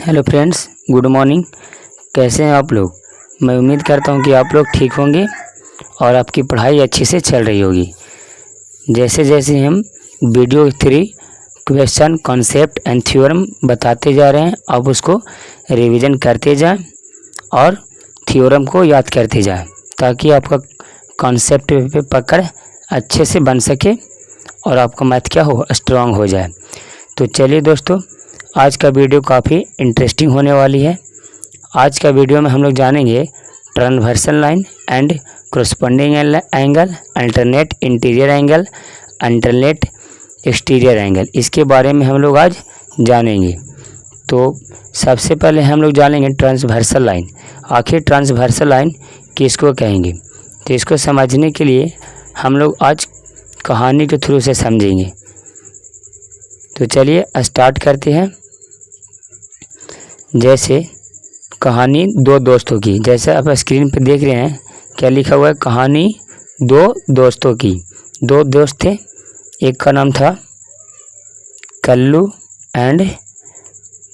Hello friends, good morning. कैसे हैं आप लोग? मैं उम्मीद करता हूं कि आप लोग ठीक होंगे और आपकी पढ़ाई अच्छे से चल रही होगी। जैसे जैसे हम video 3 question, concept and theorem बताते जा रहे हैं, आप उसको रिवीजन करते जाएं और थ्योरम को याद करते जाएं ताकि आपका कॉन्सेप्ट पे पकड़ अच्छे से बन सके और आपका मैथ क्या हो, स्ट्रांग हो जाए। तो चलिए दोस्तों, आज का वीडियो काफ़ी इंटरेस्टिंग होने वाली है। आज का वीडियो में हम लोग जानेंगे transversal line and corresponding angle, alternate interior angle, alternate exterior angle. इसके बारे में हम लोग आज जानेंगे। तो सबसे पहले हम लोग जानेंगे ट्रांसवर्सल लाइन। आखिर ट्रांसवर्सल लाइन किसको कहेंगे? तो इसको समझने के लिए हम लोग आज कहानी के थ्रू से समझेंगे। तो चलिए स्टार्ट करते हैं। जैसे कहानी दो दोस्तों की, जैसे आप स्क्रीन पर देख रहे हैं क्या लिखा हुआ है, कहानी दो दोस्तों की। दो दोस्त थे, एक का नाम था कल्लू एंड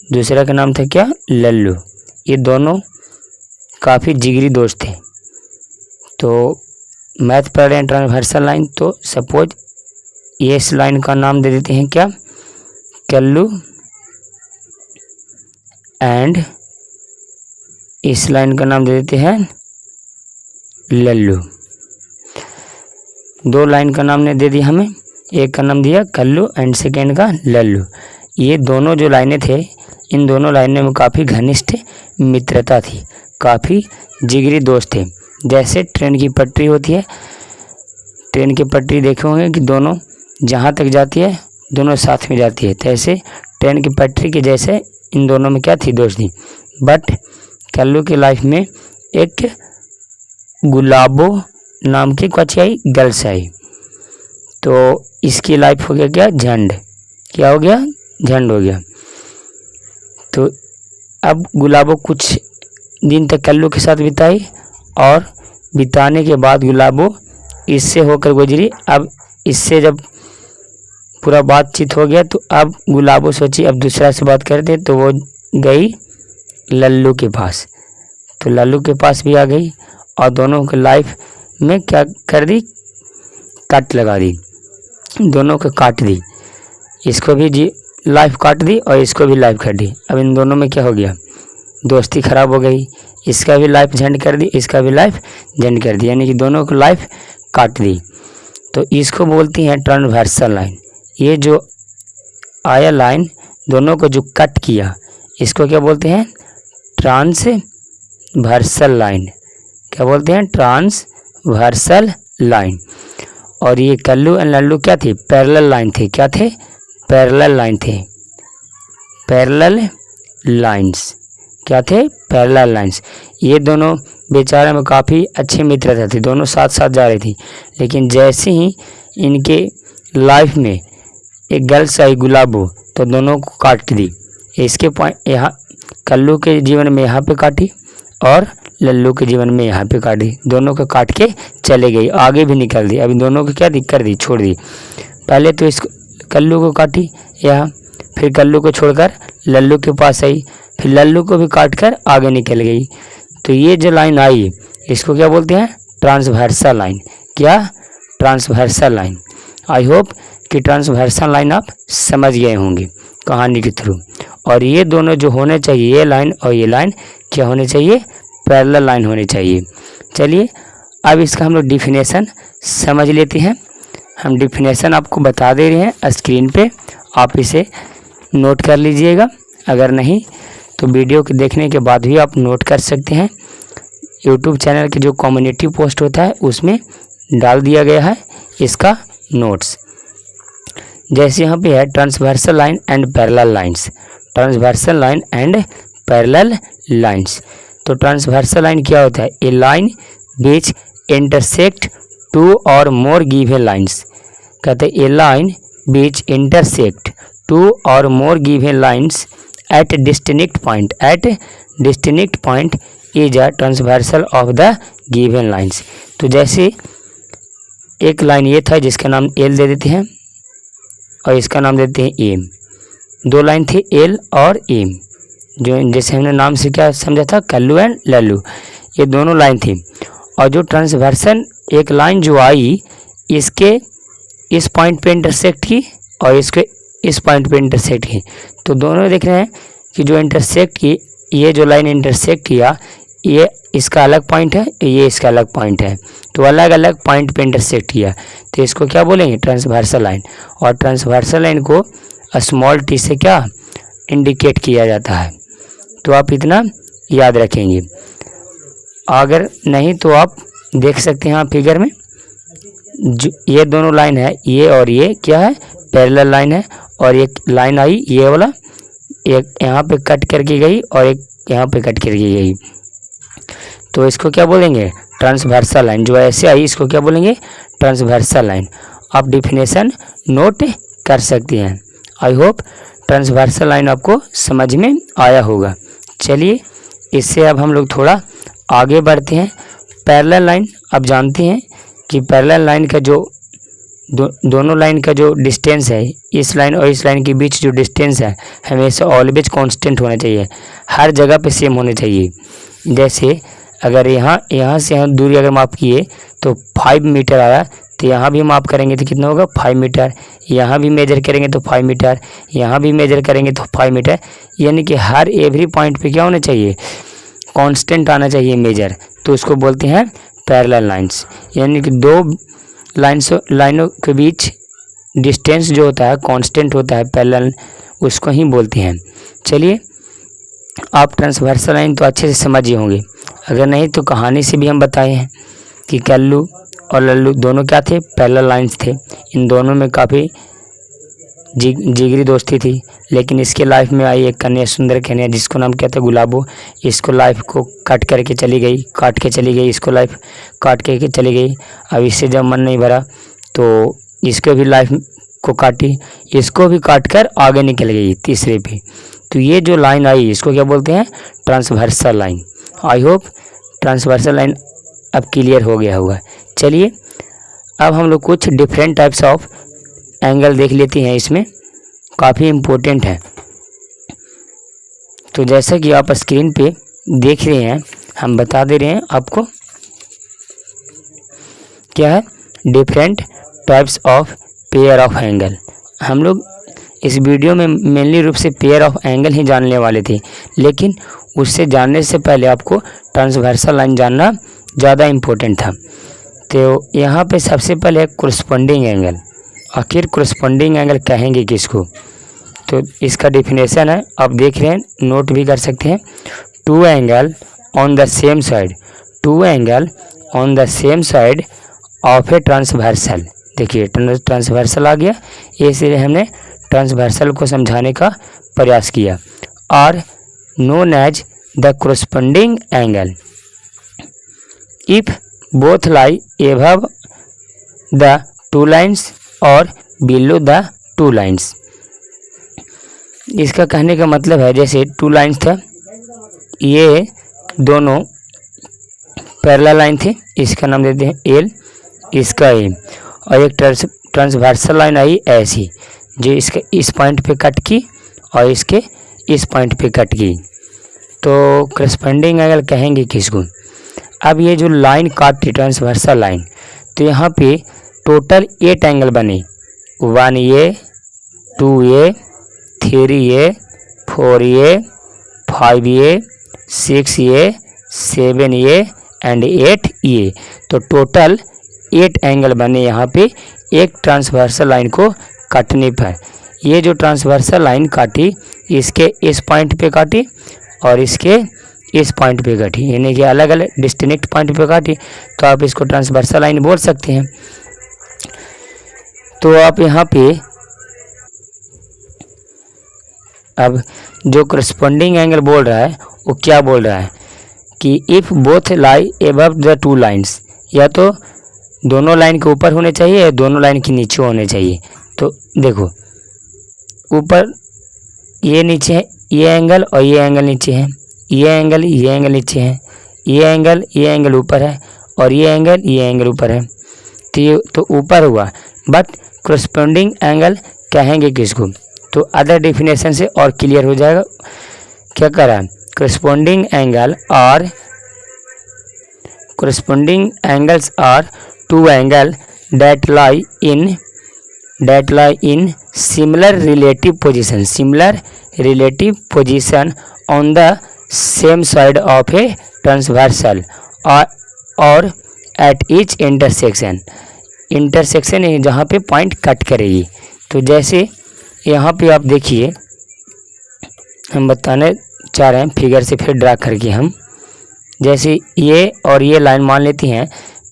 दूसरा का नाम था क्या, लल्लू। ये दोनों काफ़ी जिगरी दोस्त थे। तो मैथ पढ़ रहे हैं ट्रांसवर्सल लाइन, तो सपोज ये इस लाइन का नाम दे देते हैं क्या, कल्लू, एंड इस लाइन का नाम दे देते हैं लल्लू। दो लाइन का नाम ने दे दिया हमें, एक का नाम दिया कल्लू एंड सेकेंड का लल्लू। ये दोनों जो लाइनें थे, इन दोनों लाइनों में काफ़ी घनिष्ठ मित्रता थी, काफ़ी जिगरी दोस्त थे। जैसे ट्रेन की पटरी होती है, ट्रेन की पटरी देखे होंगे कि दोनों जहाँ तक जाती है दोनों साथ में जाती है। तो ऐसे ट्रेन की पटरी के जैसे इन दोनों में क्या थी, दोस्ती। बट कल्लू की लाइफ में एक गुलाबो नाम की कुछ आई गर्ल्स आई, तो इसकी लाइफ हो गया क्या, झंड। क्या हो गया, झंड हो गया। तो अब गुलाबो कुछ दिन तक कल्लू के साथ बिताई और बिताने के बाद गुलाबो इससे होकर गुजरी। अब इससे जब पूरा बातचीत हो गया तो अब गुलाबो सोची अब दूसरा से बात करते, तो वो गई लल्लू के पास। तो लल्लू के पास भी आ गई और दोनों की लाइफ में क्या कर दी, कट लगा दी, दोनों को काट दी। इसको भी लाइफ काट दी और इसको भी लाइफ काट दी। अब इन दोनों में क्या हो गया, दोस्ती खराब हो गई। इसका भी लाइफ झंड कर दी, इसका भी लाइफ झंड कर दी, यानी कि दोनों को लाइफ काट दी। तो इसको बोलती हैं ट्रांसवर्सल लाइन। ये जो आया लाइन दोनों को जो कट किया, इसको क्या बोलते हैं, ट्रांसवर्सल लाइन। क्या बोलते हैं, ट्रांसवर्सल लाइन। और ये कल्लू एंड लल्लू क्या थे, पैरेलल लाइन थे। क्या थे, पैरेलल लाइन थे, पैरेलल लाइंस। क्या थे, पैरेलल लाइंस। ये दोनों बेचारे में काफ़ी अच्छे मित्र थे, दोनों साथ साथ जा रही थी। लेकिन जैसे ही इनके लाइफ में एक गर्ल्स आई गुलाबो, तो दोनों को काट दी। इसके पॉइंट यहाँ कल्लू के जीवन में यहाँ पे काटी और लल्लू के जीवन में यहाँ पे काटी। दोनों को काट के चले गई, आगे भी निकल दी। अभी दोनों को क्या कर दी, छोड़ दी। पहले तो इस कल्लू को काटी यहाँ, फिर कल्लू को छोड़कर लल्लू के पास आई, फिर लल्लू को भी काट कर आगे निकल गई। तो ये जो लाइन आई इसको क्या बोलते हैं, ट्रांसवर्सल लाइन। क्या, ट्रांसवर्सल लाइन। आई होप कि ट्रांसवर्सल लाइन आप समझ गए होंगे कहानी के थ्रू। और ये दोनों जो होने चाहिए, ये लाइन और ये लाइन क्या होने चाहिए, पैरेलल लाइन होनी चाहिए। चलिए अब इसका हम लोग डिफिनेशन समझ लेते हैं। हम डिफिनेशन आपको बता दे रहे हैं स्क्रीन पे, आप इसे नोट कर लीजिएगा। अगर नहीं तो वीडियो के देखने के बाद भी आप नोट कर सकते हैं। यूट्यूब चैनल के जो कम्युनिटी पोस्ट होता है उसमें डाल दिया गया है इसका नोट्स। जैसे यहाँ पे है transversal line and parallel lines, transversal line and parallel lines. तो ट्रांसवर्सल लाइन क्या होता है, a line which intersect two or more given lines. कहते हैं a line which intersect two or more given lines at distinct point, at distinct point is a transversal of the given lines. तो जैसे एक line ये था जिसका नाम L दे देते हैं और इसका नाम देते हैं एम। दो लाइन थी एल और एम, जो जैसे हमने नाम से क्या समझा था, कल्लू एंड लल्लू, ये दोनों लाइन थी। और जो ट्रांसवर्सल एक लाइन जो आई इसके इस पॉइंट पे इंटरसेक्ट की और इसके इस पॉइंट पे इंटरसेक्ट की, तो दोनों देख रहे हैं कि जो इंटरसेक्ट की, ये जो लाइन इंटरसेक्ट किया ये इसका अलग पॉइंट है, ये इसका अलग पॉइंट है, तो अलग अलग पॉइंट पे इंटरसेक्ट किया, तो इसको क्या बोलेंगे, ट्रांसवर्सल लाइन। और ट्रांसवर्सल लाइन को स्मॉल टी से क्या इंडिकेट किया जाता है, तो आप इतना याद रखेंगे। अगर नहीं तो आप देख सकते हैं फिगर में, जो ये दोनों लाइन है, ये और ये क्या है, पैरेलल लाइन है। और एक लाइन आई ये वाला, एक यहाँ पे कट करके गई और एक यहाँ पे कट करके गई, तो इसको क्या बोलेंगे, ट्रांसवर्सल लाइन। जो ऐसे आई इसको क्या बोलेंगे, ट्रांसवर्सल लाइन। आप डिफिनेशन नोट कर सकते हैं। आई होप ट्रांसवर्सल लाइन आपको समझ में आया होगा। चलिए इससे अब हम लोग थोड़ा आगे बढ़ते हैं। पैरेलल लाइन, आप जानते हैं कि पैरेलल लाइन का जो दोनों लाइन का जो डिस्टेंस है, इस लाइन और इस लाइन के बीच जो डिस्टेंस है हमेशा ऑलवेज कांस्टेंट होना चाहिए, हर जगह पे सेम होने चाहिए। जैसे अगर यहाँ से यहाँ दूरी अगर माप किए तो 5 मीटर आया, तो यहाँ भी माप करेंगे तो कितना होगा, 5 मीटर। यहाँ भी मेजर करेंगे तो 5 मीटर, यहाँ भी मेजर करेंगे तो 5 मीटर। यानी कि हर एवरी पॉइंट पे क्या होना चाहिए, कांस्टेंट आना चाहिए मेजर, तो उसको बोलते हैं पैरेलल लाइंस। यानी कि दो लाइनों के बीच डिस्टेंस जो होता है कांस्टेंट होता है, पैरेलल, उसको ही बोलते हैं। चलिए आप ट्रांसवर्सल लाइन तो अच्छे से समझिए होंगे, अगर नहीं तो कहानी से भी हम बताए हैं कि कल्लू और लल्लू दोनों क्या थे, पैरेलल लाइंस थे। इन दोनों में काफ़ी जिगरी दोस्ती थी, लेकिन इसके लाइफ में आई एक कन्या, सुंदर कन्या, जिसको नाम कहते हैं गुलाबो। इसको लाइफ को काट के चली गई, इसको लाइफ काट के चली गई। अब इससे जब मन नहीं भरा तो इसको भी लाइफ को काटी, इसको भी काट कर आगे निकल गई तीसरे पे। तो ये जो लाइन आई इसको क्या बोलते हैं, transversal line. I hope transversal line अब क्लियर हो गया होगा। चलिए अब हम लोग कुछ डिफरेंट टाइप्स ऑफ एंगल देख लेते हैं, इसमें काफ़ी इम्पोर्टेंट है। तो जैसा कि आप स्क्रीन पे देख रहे हैं, हम बता दे रहे हैं आपको क्या है, different types of pair of angle. हम लोग इस वीडियो में मेनली रूप से पेयर ऑफ एंगल ही जानने वाले थे, लेकिन उससे जानने से पहले आपको ट्रांसवर्सल लाइन जानना ज़्यादा इम्पोर्टेंट था। तो यहाँ पे सबसे पहले कोरस्पॉन्डिंग एंगल। आखिर कोरस्पॉन्डिंग एंगल कहेंगे किसको, तो इसका डिफिनेशन है, आप देख रहे हैं, नोट भी कर सकते हैं। Two angle on the same side, two angle on the same side of a transversal. देखिए ट्रांसवर्सल आ गया, इसलिए हमने ट्रांसवर्सल को समझाने का प्रयास किया। Are known as the corresponding angle if both lie above the two lines or below the two lines. इसका कहने का मतलब है, जैसे टू लाइन्स था, ये दोनों पैरेलल लाइन थे, इसका नाम देते हैं एल, इसका ए, और एक ट्रांसवर्सल लाइन आई ऐसी, जो इसके इस पॉइंट पे कट की और इसके इस पॉइंट पे कट की, तो करस्पॉन्डिंग एंगल कहेंगे किसको। अब ये जो लाइन काटी ट्रांसवर्सल लाइन, तो यहाँ पे टोटल 8 एंगल बने, 1A, 2A, 3A, 4A, 5A, 6A, 7A and 8A। तो टोटल 8 एंगल बने यहाँ पे एक ट्रांसवर्सल लाइन को काटने पर। ये जो ट्रांसवर्सल लाइन काटी, इसके इस पॉइंट पे काटी और इसके इस पॉइंट पे काटी, यानी कि अलग अलग डिस्टिंक्ट पॉइंट पे काटी, तो आप इसको ट्रांसवर्सल लाइन बोल सकते हैं। तो आप यहाँ पे अब जो करस्पॉन्डिंग एंगल बोल रहा है वो क्या बोल रहा है कि if both lie above the two lines, या तो दोनों लाइन के ऊपर होने चाहिए या दोनों लाइन के नीचे होने चाहिए। तो देखो ऊपर ये नीचे है, ये एंगल और ये एंगल नीचे है, ये एंगल नीचे है, ये एंगल ऊपर है और ये एंगल ऊपर है, तो ऊपर हुआ। बट करस्पॉन्डिंग एंगल कहेंगे किसको, तो अदर डेफिनेशन से और क्लियर हो जाएगा क्या कर रहा है, corresponding angles are two angles that lie in similar relative position on the same side of a transversal or at each intersection है जहाँ पे पॉइंट कट करेगी। तो जैसे यहाँ पे आप देखिए, हम बताने चाह रहे हैं फिगर से फिर ड्रा करके, हम जैसे ये और ये लाइन मान लेती हैं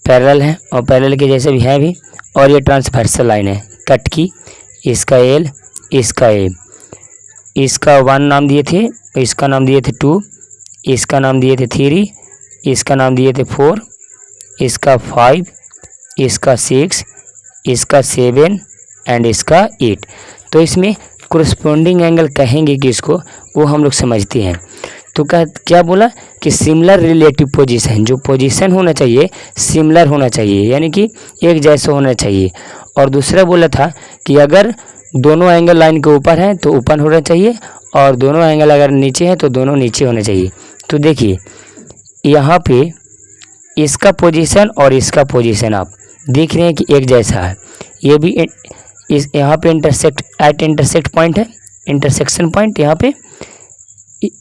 पैरेलल है और पैरेलल के जैसे भी है भी, और ये ट्रांसवर्सल लाइन है कट की, इसका एल इसका ए, इसका 1 नाम दिए थे, इसका नाम दिए थे 2, इसका नाम दिए थे 3, इसका नाम दिए थे 4, इसका 5, इसका 6, इसका 7 एंड इसका 8। तो इसमें कोरस्पोंडिंग एंगल कहेंगे कि इसको, वो हम लोग समझते हैं। तो क्या बोला कि सिमिलर रिलेटिव पोजीशन, जो पोजीशन होना चाहिए सिमिलर होना चाहिए, यानी कि एक जैसा होना चाहिए। और दूसरा बोला था कि अगर दोनों एंगल लाइन के ऊपर हैं तो ऊपर होना चाहिए, और दोनों एंगल अगर नीचे हैं तो दोनों नीचे होने चाहिए। तो देखिए यहाँ पे इसका पोजीशन और इसका पोजीशन आप देख रहे हैं कि एक जैसा है, ये भी इस यहाँ पे इंटरसेक्ट पॉइंट है, इंटरसेक्शन पॉइंट यहाँ पे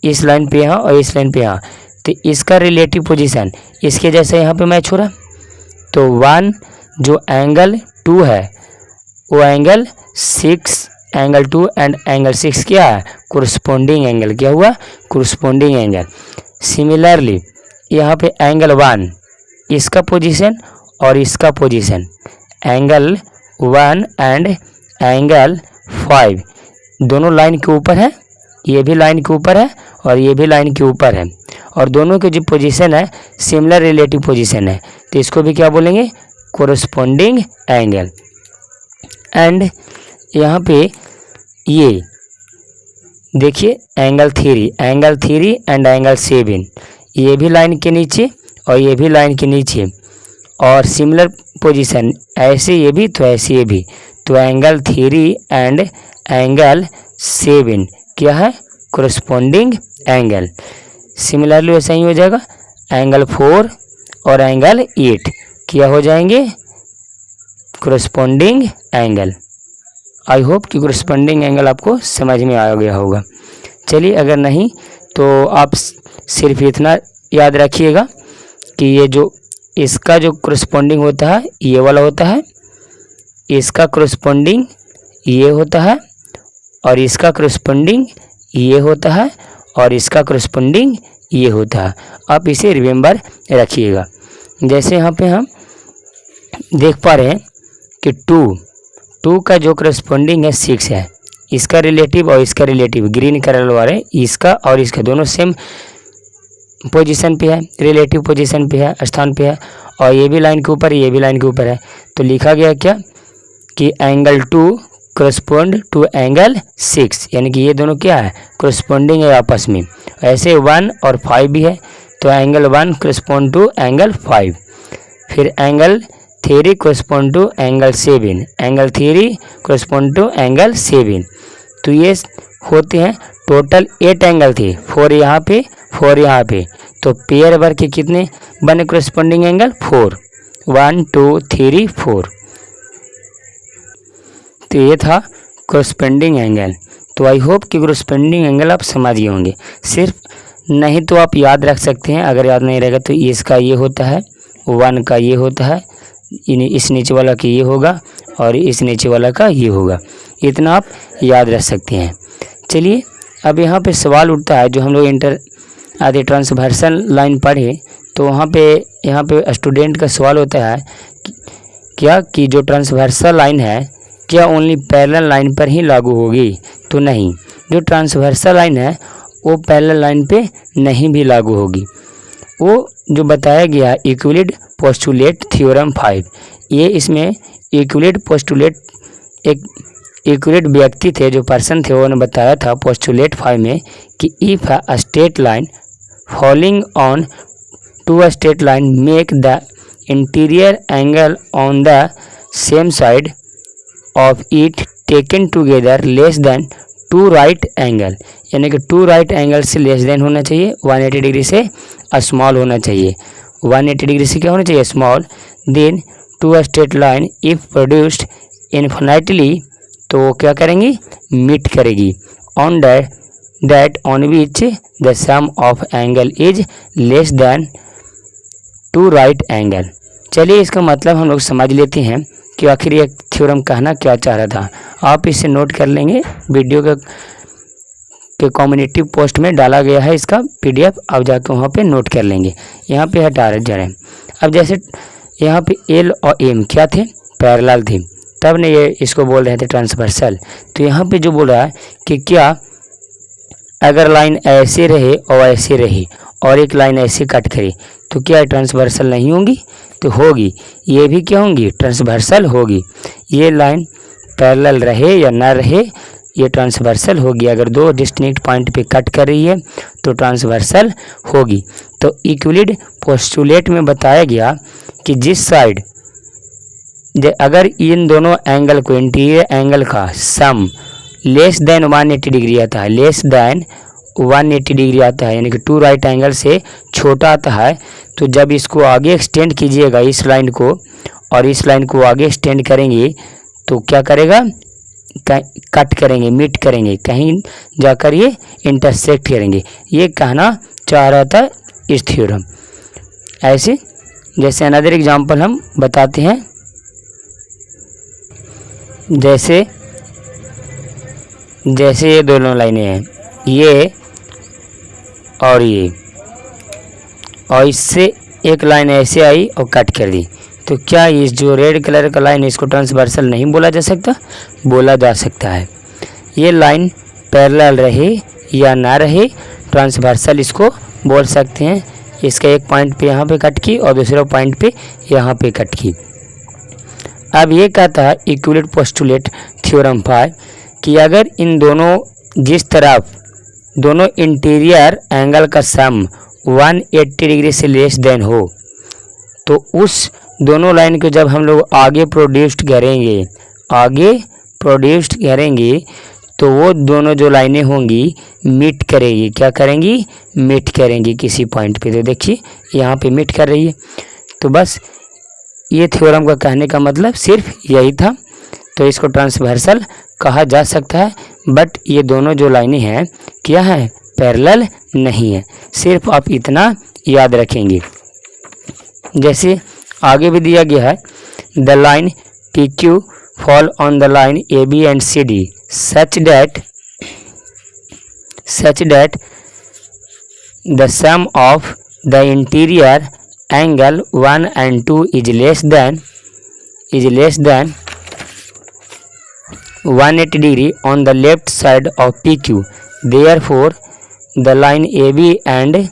इस लाइन पे यहाँ और इस लाइन पे यहाँ। तो इसका रिलेटिव पोजीशन इसके जैसा यहाँ पे मैच हो रहा। तो 1 जो एंगल 2 है वो एंगल 6, एंगल 2 एंड एंगल 6 क्या है, कोरस्पोंडिंग एंगल। क्या हुआ, कोरस्पोंडिंग एंगल। सिमिलरली यहाँ पे एंगल 1 इसका पोजीशन और इसका पोजीशन, एंगल 1 एंड एंगल 5 दोनों लाइन के ऊपर है, ये भी लाइन के ऊपर है और ये भी लाइन के ऊपर है, और दोनों की जो पोजीशन है सिमिलर रिलेटिव पोजीशन है। तो इसको भी क्या बोलेंगे, कोरस्पोंडिंग एंगल। एंड यहाँ पे ये देखिए एंगल 3 एंड एंगल 7, ये भी लाइन के नीचे और ये भी लाइन के नीचे, और सिमिलर पोजीशन ऐसे ये भी तो ऐसे ये भी। तो एंगल 3 एंड एंगल 7 क्या है, कोरस्पोंडिंग एंगल। सिमिलरली वैसा ही हो जाएगा, एंगल 4 और एंगल 8 क्या हो जाएंगे, कोरस्पोंडिंग एंगल। आई होप कि कोरस्पोंडिंग एंगल आपको समझ में आ गया होगा। चलिए अगर नहीं तो आप सिर्फ इतना याद रखिएगा कि ये जो इसका जो कोरस्पोंडिंग होता है ये वाला होता है, इसका कोरस्पोंडिंग ये होता है, और इसका कोरस्पोंडिंग ये होता है, और इसका कोरस्पोंडिंग ये होता है। आप इसे रिमेंबर रखिएगा। जैसे यहाँ पे हम देख पा रहे हैं कि 2 का जो कोरस्पोंडिंग है 6 है, इसका रिलेटिव और इसका रिलेटिव ग्रीन कलर वाले, इसका और इसका दोनों सेम पोजीशन पे है, रिलेटिव पोजीशन पे है, स्थान पे है, और ये भी लाइन के ऊपर ये भी लाइन के ऊपर है। तो लिखा गया क्या कि एंगल 2 कोरस्पोंड टू एंगल 6, यानी कि ये दोनों क्या है, कोरस्पोंडिंग है आपस में। ऐसे 1 और 5 भी है, तो एंगल 1 कोरस्पोंड टू एंगल 5, फिर angle 3 correspond to angle 7, angle 3 correspond to angle 7। तो ये होते हैं टोटल 8 एंगल थे, 4 यहाँ पे 4 यहाँ पे। तो पेयर भर के कितने बने कोरस्पोंडिंग एंगल, 4, 1 2 3 4। तो ये था कोरस्पोंडिंग एंगल। तो आई होप कि कोरस्पोंडिंग एंगल आप समझ गए होंगे। सिर्फ नहीं तो आप याद रख सकते हैं, अगर याद नहीं रहेगा तो इसका ये होता है, 1 का ये होता है, इस नीचे वाला का ये होगा, और इस नीचे वाला का ये होगा। इतना आप याद रख सकते हैं। चलिए अब यहाँ पे सवाल उठता है, जो हम लोग आधे ट्रांसवर्सल लाइन पढ़े तो वहाँ पे यहाँ पे स्टूडेंट का सवाल होता है क्या कि जो ट्रांसवर्सल लाइन है क्या ओनली पैरेलल लाइन पर ही लागू होगी। तो नहीं, जो ट्रांसवर्सल लाइन है वो पैरेलल लाइन पे नहीं भी लागू होगी। वो जो बताया गया यूक्लिड पोस्टुलेट थ्योरम 5, ये इसमें यूक्लिड पोस्टुलेट एक यूक्लिड व्यक्ति थे, जो पर्सन थे, उन्होंने बताया था पोस्टुलेट 5 में कि if a straight line falling on to a straight line make the interior angle on the same side of it taken together less than two right angle, यानी कि टू राइट एंगल से less than होना चाहिए, 180 degree से small होना चाहिए, 180 degree से क्या होना चाहिए, small. Then two straight line if produced infinitely, तो वो क्या करेंगी, मीट करेगी on that on which the sum of angle is less than two right angle. चलिए इसका मतलब हम लोग समझ लेते हैं कि आखिर ये थ्योरम कहना क्या चाह रहा था। आप इसे नोट कर लेंगे, वीडियो के कम्युनिटी पोस्ट में डाला गया है इसका PDF, आप जाकर वहाँ पे नोट कर लेंगे। यहाँ पे हटा रहे जरा। अब जैसे यहाँ पे L और M क्या थे, पैरेलल थे, तब ने ये इसको बोल रहे थे ट्रांसवर्सल। तो यहाँ पे जो बोल रहा है कि क्या अगर लाइन ऐसे रहे और ऐसे रहे और एक लाइन ऐसे कट करे तो क्या ट्रांसवर्सल नहीं होंगी, तो होगी, ये भी क्या होंगी, ट्रांसवर्सल होगी। ये लाइन पैरेलल रहे या ना रहे ये ट्रांसवर्सल होगी। अगर दो डिस्टिंक्ट पॉइंट पे कट कर रही है तो ट्रांसवर्सल होगी। तो यूक्लिड पोस्टुलेट में बताया गया कि जिस साइड अगर इन दोनों एंगल को, इंटीरियर एंगल का सम लेस देन 180 डिग्री आता है, लेस देन 180 डिग्री आता है, यानी कि टू राइट एंगल से छोटा आता है, तो जब इसको आगे एक्सटेंड कीजिएगा इस लाइन को और इस लाइन को आगे एक्सटेंड करेंगे तो क्या करेगा, कट करेंगे, मीट करेंगे, कहीं जाकर ये इंटरसेक्ट करेंगे। ये कहना चाह रहा था इस थ्योरम। ऐसे जैसे अनदर एग्जांपल हम बताते हैं, जैसे ये दोनों लाइनें हैं, ये और ये, और इससे एक लाइन ऐसे आई और कट कर दी, तो क्या इस जो रेड कलर का लाइन इसको ट्रांसवर्सल नहीं बोला जा सकता, बोला जा सकता है। ये लाइन पैरेलल रहे या ना रहे ट्रांसवर्सल इसको बोल सकते हैं। इसका एक पॉइंट पे यहाँ पे कट की और दूसरा पॉइंट पे यहाँ पे कट की। अब ये कहता है यूक्लिड पोस्टुलेट थ्योरम 5 कि अगर इन दोनों, जिस तरफ दोनों इंटीरियर एंगल का सम 180 डिग्री से लेस देन हो, तो उस दोनों लाइन को जब हम लोग आगे प्रोड्यूस्ड करेंगे, तो वो दोनों जो लाइनें होंगी मीट करेगी, क्या करेंगी, मीट करेंगी किसी पॉइंट पे। तो देखिए यहाँ पे मीट कर रही है। तो बस ये थ्योरम का कहने का मतलब सिर्फ यही था। तो इसको ट्रांसवर्सल कहा जा सकता है, बट ये दोनों जो लाइनें हैं क्या है, पैरेलल नहीं है। सिर्फ आप इतना याद रखेंगे। जैसे आगे भी दिया गया है, the line PQ fall on the line AB and CD such that the sum of the interior angle 1 and 2 is less than 180 degree on the left side of PQ. Therefore, the line AB and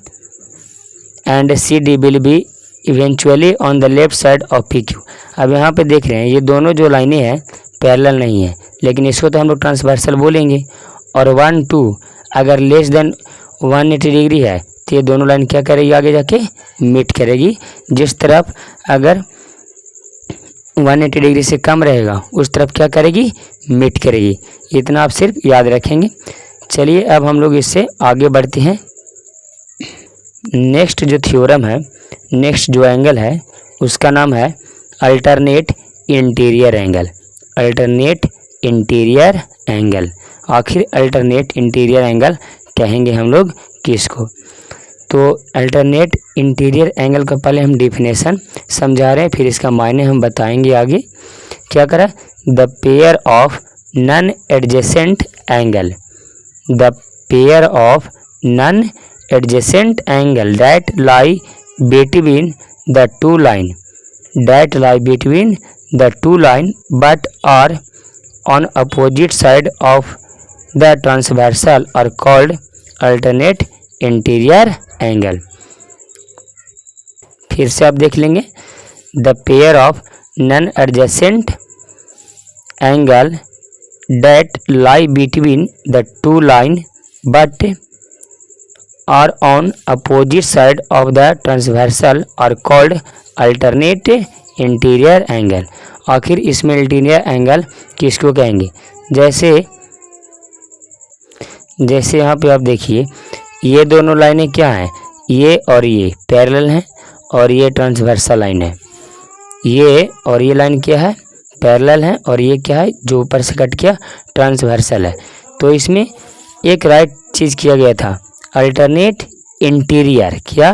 CD will be eventually on the left side of PQ. अब यहाँ पे देख रहे हैं ये दोनों जो लाइनें हैं पैरेलल नहीं है, लेकिन इसको तो हम लोग ट्रांसवर्सल बोलेंगे। और 1 2 अगर लेस देन 180 डिग्री है तो ये दोनों लाइन क्या करेगी, आगे जाके मीट करेगी। जिस तरफ अगर 180 डिग्री से कम रहेगा उस तरफ क्या करेगी, मीट करेगी। इतना आप सिर्फ याद रखेंगे। चलिए अब हम लोग इससे आगे बढ़ते हैं। नेक्स्ट जो थ्योरम है, नेक्स्ट जो एंगल है उसका नाम है alternate interior angle. Alternate interior angle, आखिर अल्टरनेट इंटीरियर एंगल कहेंगे हम लोग किसको? तो अल्टरनेट इंटीरियर एंगल का पहले हम डिफिनेशन समझा रहे हैं, फिर इसका मायने हम बताएंगे आगे। क्या करा, the pair of non adjacent angle, the pair of non adjacent angle that lie between the two line but are on opposite side of the transversal are called alternate interior angle। फिर से आप देख लेंगे, the pair of non adjacent angle that lie between the two line but are on opposite side of the transversal are called alternate interior angle। आखिर इसमें interior angle किसको कहेंगे? जैसे जैसे यहाँ पे आप देखिए ये दोनों लाइनें क्या हैं, ये और ये पैरेलल हैं और ये ट्रांसवर्सल लाइन है। ये और ये लाइन क्या है, पैरेलल है, और ये क्या है जो ऊपर से कट किया ट्रांसवर्सल है। तो इसमें एक राइट चीज़ किया गया था, अल्टरनेट इंटीरियर। क्या,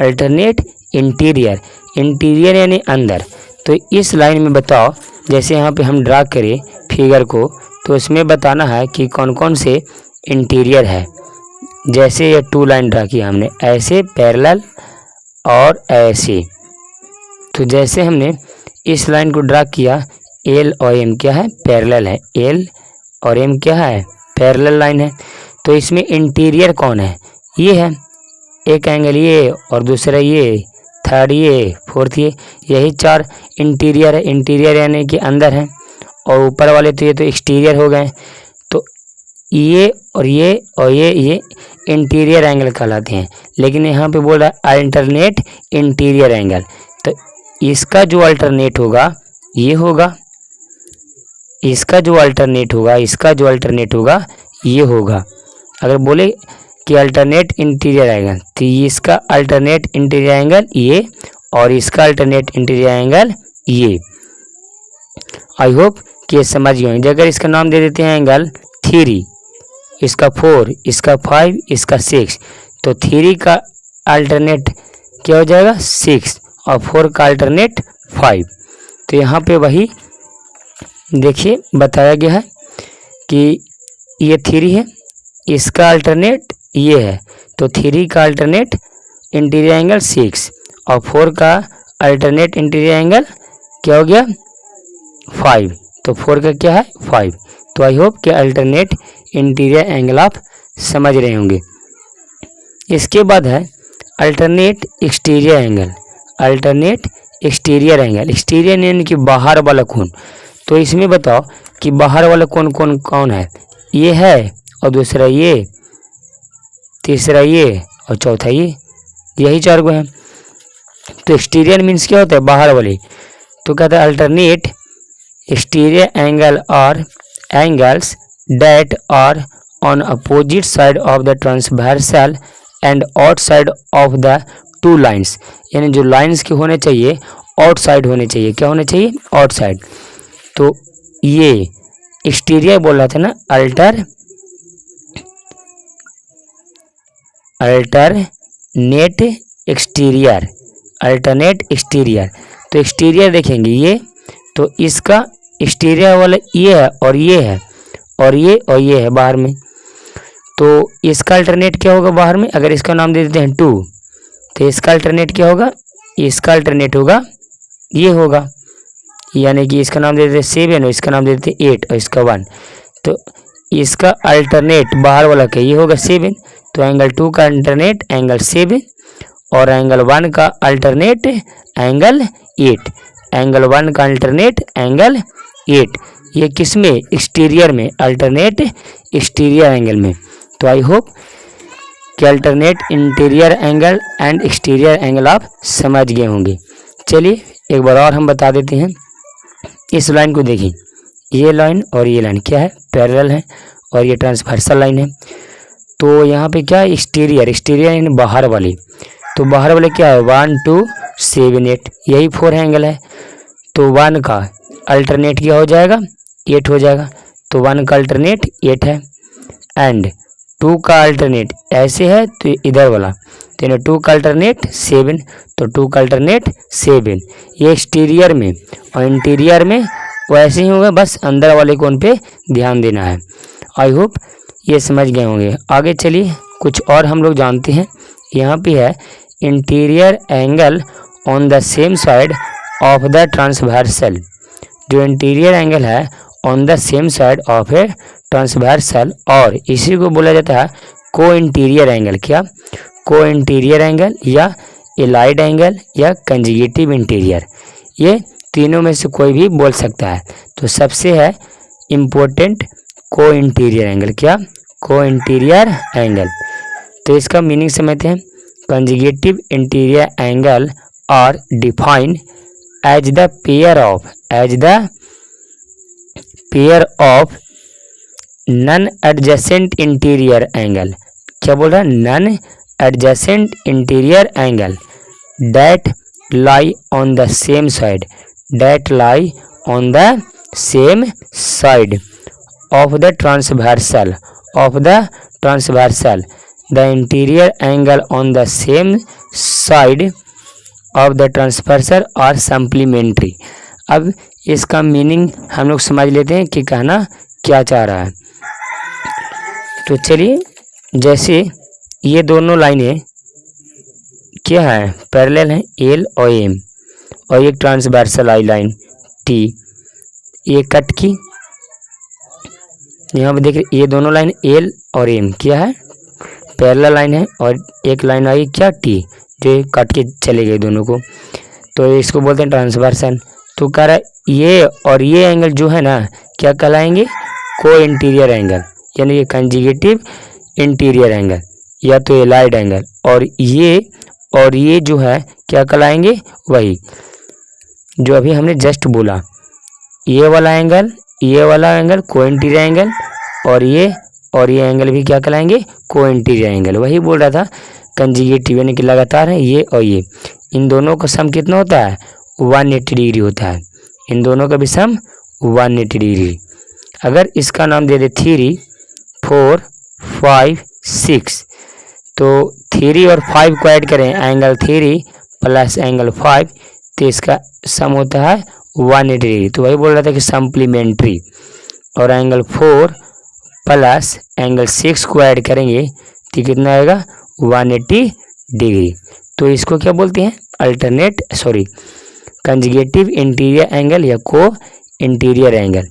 अल्टरनेट इंटीरियर, इंटीरियर यानी अंदर। तो इस लाइन में बताओ, जैसे यहाँ पे हम ड्रा करें फिगर को, तो इसमें बताना है कि कौन कौन से इंटीरियर है। जैसे ये 2 लाइन ड्रा किया हमने, ऐसे पैरेलल और ऐसे। तो जैसे हमने इस लाइन को ड्रा किया, एल और एम क्या है, पैरेलल है, एल और एम क्या है, पैरेलल लाइन है। तो इसमें इंटीरियर कौन है, ये है, एक एंगल ये और दूसरा ये, थर्ड ये, फोर्थ ये, यही 4 इंटीरियर है। इंटीरियर यानी कि अंदर है, और ऊपर वाले तो ये तो एक्सटीरियर हो गए। तो ये और ये और ये इंटीरियर एंगल कहलाते हैं। लेकिन यहाँ पे बोल रहा है अल्टरनेट इंटीरियर एंगल, तो इसका जो अल्टरनेट होगा ये होगा, इसका जो अल्टरनेट होगा, इसका जो अल्टरनेट होगा ये होगा। अगर बोले कि अल्टरनेट इंटीरियर एंगल, तो इसका अल्टरनेट इंटीरियर एंगल ये और इसका अल्टरनेट इंटीरियर एंगल ये। आई होप कि ये समझ गए होंगे। अगर इसका नाम दे देते हैं एंगल 3, इसका 4, इसका 5, इसका 6, तो 3 का अल्टरनेट क्या हो जाएगा 6 और 4 का अल्टरनेट 5। तो यहाँ पे वही देखिए बताया गया है कि ये 3 है, इसका अल्टरनेट ये है, तो 3 का अल्टरनेट इंटीरियर एंगल 6 और 4 का अल्टरनेट इंटीरियर एंगल क्या हो गया 5। तो 4 का क्या है 5। तो आई होप कि अल्टरनेट इंटीरियर एंगल आप समझ रहे होंगे। इसके बाद है alternate exterior angle. Alternate exterior angle, exterior यानी कि बाहर वाला कोण। तो इसमें बताओ कि बाहर वाला कोण कौन कौन है, ये है और दूसरा ये, तीसरा ये और चौथा ये, यही 4 गो हैं। तो एक्सटीरियर मीन्स क्या होता है, बाहर वाले। तो कहता है अल्टरनेट एक्सटीरियर एंगल और angles that are on opposite side of the transversal and outside of the 2 lines, यानी जो लाइन्स के होने चाहिए आउटसाइड होने चाहिए। क्या होने चाहिए, आउटसाइड। तो ये एक्सटीरियर बोल रहा था ना, अल्टरनेट एक्सटीरियर, अल्टरनेट एक्सटीरियर। तो एक्सटीरियर देखेंगे ये, तो इसका एक्सटीरियर वाला ये है और ये है और ये और ये है बाहर में। तो इसका अल्टरनेट क्या होगा बाहर में, अगर इसका नाम दे देते हैं 2, तो इसका अल्टरनेट क्या होगा, इसका अल्टरनेट होगा ये होगा, यानी कि इसका नाम दे देते 7 और इसका नाम दे देते 8 और इसका 1। तो इसका अल्टरनेट बाहर वाला का ये होगा 7। तो एंगल 2 का अल्टरनेट एंगल 7 और एंगल 1 का अल्टरनेट एंगल 8, एंगल 1 का अल्टरनेट एंगल 8। ये किस में, एक्सटीरियर में, अल्टरनेट एक्सटीरियर एंगल में। तो आई होप कि alternate interior angle and exterior angle आप समझ गए होंगे। चलिए एक बार और हम बता देते हैं। इस लाइन को देखिए, ये लाइन और ये लाइन क्या है, पैरेलल है और ये ट्रांसवर्सल लाइन है। तो यहाँ पे क्या है, एक्सटीरियर, एक्सटीरियर यानी बाहर वाली। तो बाहर वाले क्या है 1 2 7 8, यही 4 एंगल है। तो 1 का अल्टरनेट क्या हो जाएगा 8 हो जाएगा। तो 1 का अल्टरनेट 8 है एंड 2 का अल्टरनेट ऐसे है तो इधर वाला, तो 2 का अल्टरनेट 7, तो 2 का अल्टरनेट 7। ये एक्सटीरियर में और इंटीरियर में वैसे ही होगा, बस अंदर वाले कोण पे ध्यान देना है। आई होप ये समझ गए होंगे। आगे चलिए कुछ और हम लोग जानते हैं। यहाँ पे है interior angle on the same side of the transversal. जो इंटीरियर एंगल है on the same side of a transversal, और इसी को बोला जाता है को इंटीरियर एंगल। क्या, को इंटीरियर एंगल या एलाइड एंगल या कंजुगेटिव इंटीरियर, ये तीनों में से कोई भी बोल सकता है। तो सबसे है इम्पोर्टेंट को इंटीरियर एंगल। क्या, को इंटीरियर एंगल। तो इसका मीनिंग समझते हैं। Conjugative interior angle are define as the pair of non adjacent interior angle, क्या बोल रहा है, non adjacent interior angle that lie on the same side, that lie on the same side of the transversal, of the transversal, the interior angle on the same side of the transversal are supplementary। अब इसका meaning हम लोग समझ लेते हैं कि कहना क्या चाह रहा है। तो चलिए, जैसे ये दोनों लाइनें क्या है, पैरेलल हैं, एल और एम, और एक ट्रांसवर्सल आई लाइन टी, ये कट की, यहाँ पे देख रहे ये दोनों लाइन एल और एम क्या है, पैरेलल लाइन है, और एक लाइन आई क्या, टी, जो काट के चले गए दोनों को, तो इसको बोलते हैं ट्रांसवर्सल। तो कह रहा है ये और ये एंगल जो है ना क्या कहलाएंगे, को इंटीरियर एंगल, यानी ये कंजुगेटिव इंटीरियर एंगल या तो एलाइड एंगल, और ये जो है क्या कहलाएंगे, वही जो अभी हमने जस्ट बोला, ये वाला एंगल को इंटीरियर एंगल, और ये एंगल भी क्या कहलाएंगे, को इंटीरियर एंगल। वही बोल रहा था कंजुगेटिव, यानी कि लगातार है ये और ये, इन दोनों का सम कितना होता है, 180 डिग्री होता है, इन दोनों का भी सम 180 डिग्री। अगर इसका नाम दे दे 3, 4, 5, 6, तो 3 और 5 को ऐड करें, एंगल 3 प्लस एंगल 5, तो इसका सम होता है 180 डिग्री। तो वही बोल रहा था कि सप्लीमेंट्री, और एंगल 4 प्लस एंगल 6 को ऐड करेंगे तो कितना आएगा, 180 डिग्री। तो इसको क्या बोलते हैं, कंजुगेटिव इंटीरियर एंगल या को इंटीरियर एंगल।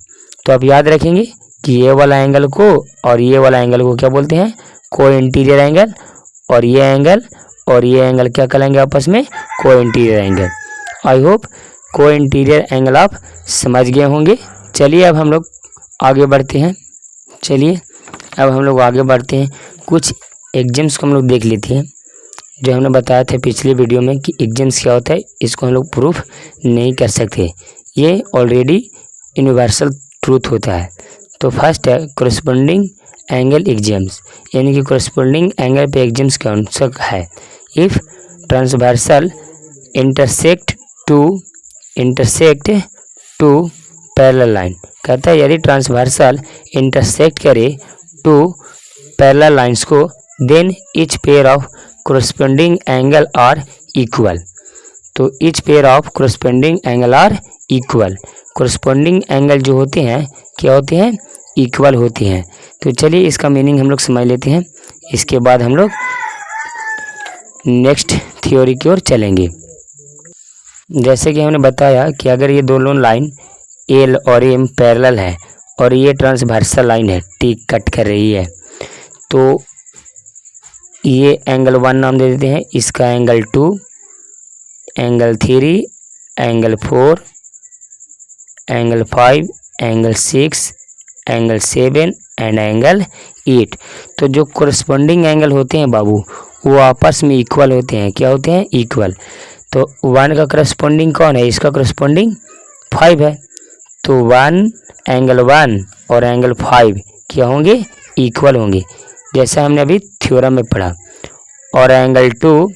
तो आप याद रखेंगे कि ये वाला एंगल को और ये वाला एंगल को क्या बोलते हैं, को इंटीरियर एंगल, और ये एंगल क्या कहलाएंगे आपस में, को इंटीरियर एंगल। आई होप को इंटीरियर एंगल आप समझ गए होंगे। चलिए अब हम लोग आगे बढ़ते हैं। कुछ एग्जाम्स को हम लोग देख लेते हैं, जो हमने बताया था पिछले वीडियो में कि एग्जाम्स क्या होता है, इसको हम लोग प्रूफ नहीं कर सकते, ये ऑलरेडी यूनिवर्सल ट्रूथ होता है। तो फर्स्ट है कोरस्पोंडिंग एंगल एग्जाम्स, यानी कि कोरस्पोंडिंग एंगल पे एग्जाम्स कौन सा है, if transversal intersect two parallel line, कहता है यदि ट्रांसवर्सल इंटरसेक्ट करे टू पैरेलल लाइंस को, then each pair of corresponding angle are equal. तो each pair of corresponding angle are equal, corresponding angle जो होते हैं क्या होते हैं, इक्वल होते हैं। तो चलिए इसका मीनिंग हम लोग समझ लेते हैं, इसके बाद हम लोग नेक्स्ट थ्योरी की ओर चलेंगे। जैसे कि हमने बताया कि अगर ये दोनों लाइन एल और एम पैरेलल है और ये ट्रांसवर्सल लाइन है टी कट कर रही है, तो ये एंगल 1 नाम दे देते हैं, इसका angle 2, angle 3, angle 4, angle 5, angle 6, angle 7 and angle 8। तो जो कोरस्पोंडिंग एंगल होते हैं बाबू, वो आपस में इक्वल होते हैं, क्या होते हैं, इक्वल। तो 1 का करस्पोंडिंग कौन है, इसका करस्पोंडिंग 5 है, तो 1 एंगल 1 और एंगल 5 क्या होंगे, इक्वल होंगे, जैसा हमने अभी थ्योरम में पढ़ा। और एंगल 2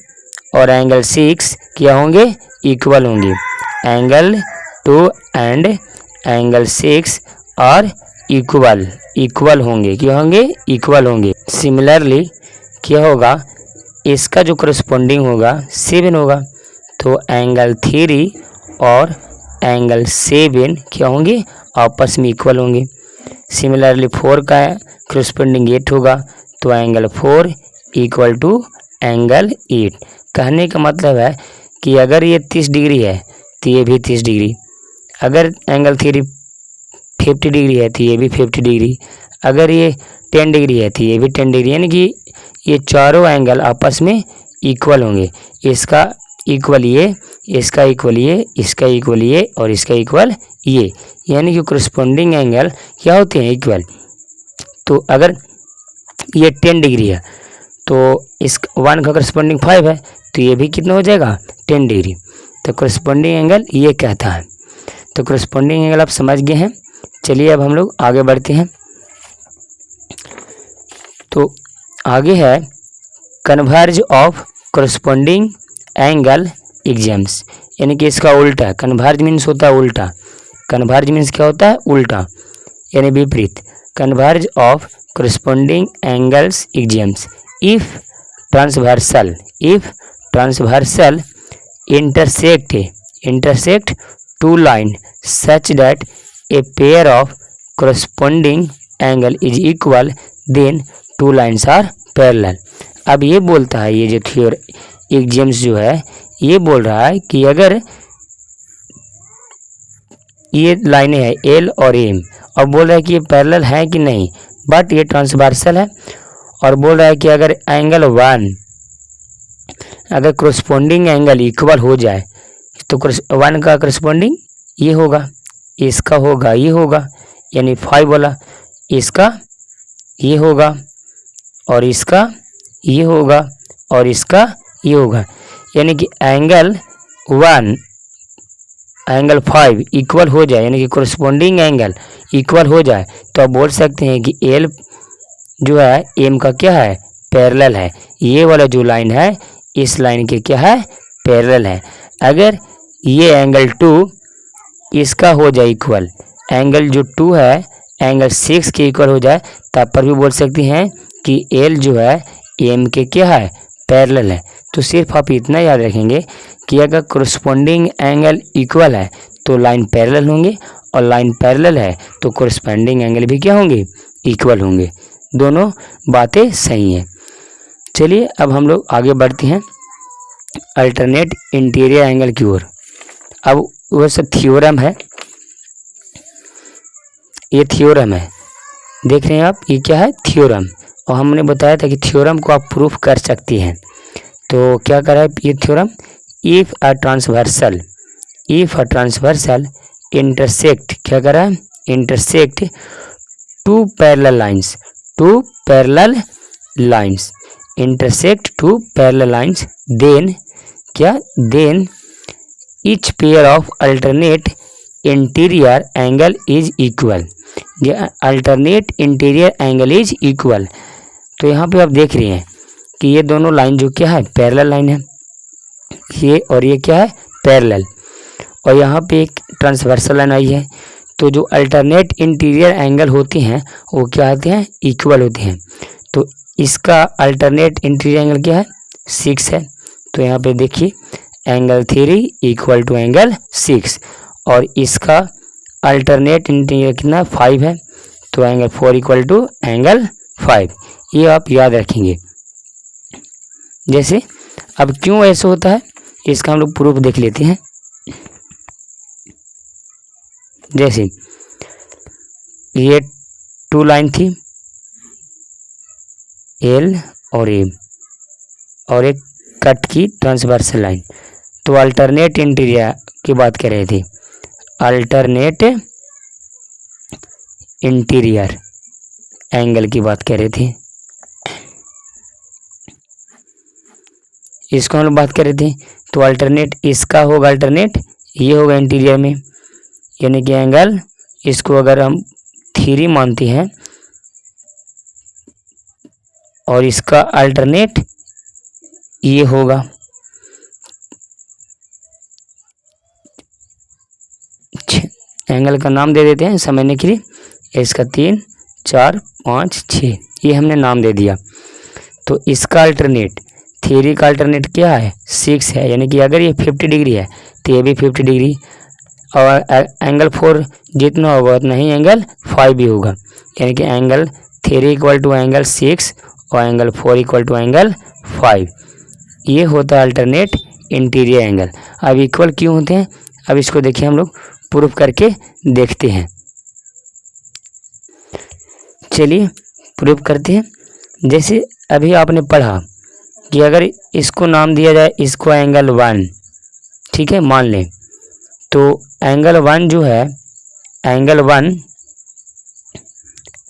और एंगल 6 क्या होंगे, इक्वल होंगे, एंगल 2 एंड एंगल 6 और इक्वल होंगे, क्या होंगे, इक्वल होंगे। सिमिलरली क्या होगा, इसका जो करस्पोंडिंग होगा 7 होगा, तो एंगल 3 और एंगल 7 क्या होंगे, आपस में इक्वल होंगे। सिमिलरली 4 का करस्पोंडिंग 8 होगा, तो एंगल 4 इक्वल टू एंगल 8। कहने का मतलब है कि अगर ये 30 डिग्री है तो ये भी 30 डिग्री, अगर एंगल 3 50 डिग्री है तो ये भी 50 डिग्री, अगर ये 10 डिग्री है तो ये भी 10 डिग्री, यानी कि ये चारों एंगल आपस में इक्वल होंगे। इसका इक्वल ये, इसका इक्वल ये, इसका इक्वल ये और इसका इक्वल ये, यानी कि करस्पोंडिंग एंगल क्या होते हैं, इक्वल। तो अगर ये 10 डिग्री है तो इस 1 का करस्पोंडिंग 5 है, तो ये भी कितना हो जाएगा, 10 डिग्री। तो करस्पोंडिंग एंगल ये कहता है। तो करस्पोंडिंग एंगल आप समझ गए हैं। चलिए अब हम लोग आगे बढ़ते हैं। तो आगे है converse of corresponding angle exams, यानी कि इसका उल्टा। कन्वर्ज मीन्स होता है उल्टा, कन्वर्ज मीन्स क्या होता है? उल्टा यानी विपरीत। Converse of corresponding angles exams if transversal intersect two line such that a pair of corresponding angle is equal, then two lines are parallel। अब ये बोलता है, ये जो थ्योरम एग्जाम्स जो है ये बोल रहा है कि अगर ये लाइनें हैं एल और एम, और बोल रहा है कि ये पैरेलल है कि नहीं, बट ये ट्रांसवर्सल है, और बोल रहा है कि अगर एंगल वन, अगर करस्पॉन्डिंग एंगल इक्वल हो जाए तो वन का करस्पॉन्डिंग ये होगा, इसका होगा ये होगा, यानी 5 वाला इसका ये होगा, और इसका ये होगा, और इसका ये होगा, यानी कि एंगल 1 एंगल 5 इक्वल हो जाए, यानी कि करस्पॉन्डिंग एंगल इक्वल हो जाए, तो आप बोल सकते हैं कि एल जो है एम का क्या है? पैरेलल है। ये वाला जो लाइन है इस लाइन के क्या है? पैरेलल है। अगर ये एंगल 2 इसका हो जाए इक्वल, एंगल जो 2 है एंगल 6 के इक्वल हो जाए, तब पर भी बोल सकते हैं कि एल जो है एम के क्या है? पैरेलल है। तो सिर्फ आप इतना याद रखेंगे कि अगर करस्पॉन्डिंग एंगल इक्वल है तो लाइन पैरेलल होंगे, और लाइन पैरेलल है तो करस्पॉन्डिंग एंगल भी क्या होंगे? इक्वल होंगे। दोनों बातें सही हैं। चलिए अब हम लोग आगे बढ़ते हैं अल्टरनेट इंटीरियर एंगल की ओर। अब वह सब थ्योरम है, ये थ्योरम है, देख रहे हैं आप, ये क्या है? थ्योरम। और हमने बताया था कि थ्योरम को आप प्रूफ कर सकती हैं। तो क्या कर रहा है ये theorem? If a transversal intersect, क्या कर रहा है? Intersect two parallel lines, intersect two parallel lines, then क्या? then each pair of alternate interior angle is equal, ये alternate interior angle is equal। तो यहाँ पे आप देख रहे हैं कि ये दोनों लाइन जो क्या है? पैरेलल लाइन है, ये और ये क्या है? पैरेलल, और यहाँ पे एक ट्रांसवर्सल लाइन आई है। तो जो अल्टरनेट इंटीरियर एंगल होते हैं वो क्या होते हैं? इक्वल होते हैं। तो इसका अल्टरनेट इंटीरियर एंगल क्या है? 6 है। तो यहाँ पे देखिए एंगल 3 इक्वल टू एंगल 6, और इसका अल्टरनेट इंटीरियर कितना? 5 है। तो एंगल 4 इक्वल टू एंगल 5, ये आप याद रखेंगे। जैसे अब क्यों ऐसा होता है इसका हम लोग प्रूफ देख लेते हैं। जैसे ये 2 लाइन थी एल और एम, और एक कट की ट्रांसवर्सल लाइन, तो अल्टरनेट इंटीरियर की बात कर रहे थे, अल्टरनेट इंटीरियर एंगल की बात कर रहे थे, इसको हम लोग बात कर रहे थे। तो अल्टरनेट इसका होगा, अल्टरनेट ये होगा इंटीरियर में, यानी कि एंगल इसको अगर हम 3 मानते हैं और इसका अल्टरनेट ये होगा, एंगल का नाम दे देते हैं समझने के लिए। इसका 3, 4, 5, 6 ये हमने नाम दे दिया। तो इसका अल्टरनेट 3 का अल्टरनेट क्या है? 6 है, यानी कि अगर ये 50 डिग्री है तो ये भी 50 डिग्री, और एंगल 4 जितना होगा उतना ही एंगल 5 भी होगा, यानी कि एंगल 3 इक्वल टू एंगल 6 और एंगल 4 इक्वल टू एंगल 5। ये होता है अल्टरनेट इंटीरियर एंगल। अब इक्वल क्यों होते हैं, अब इसको देखिए हम लोग प्रूफ करके देखते हैं। चलिए प्रूफ करते हैं। जैसे अभी आपने पढ़ा कि अगर इसको नाम दिया जाए, इसको एंगल 1, ठीक है, मान लें, तो एंगल 1 जो है, एंगल 1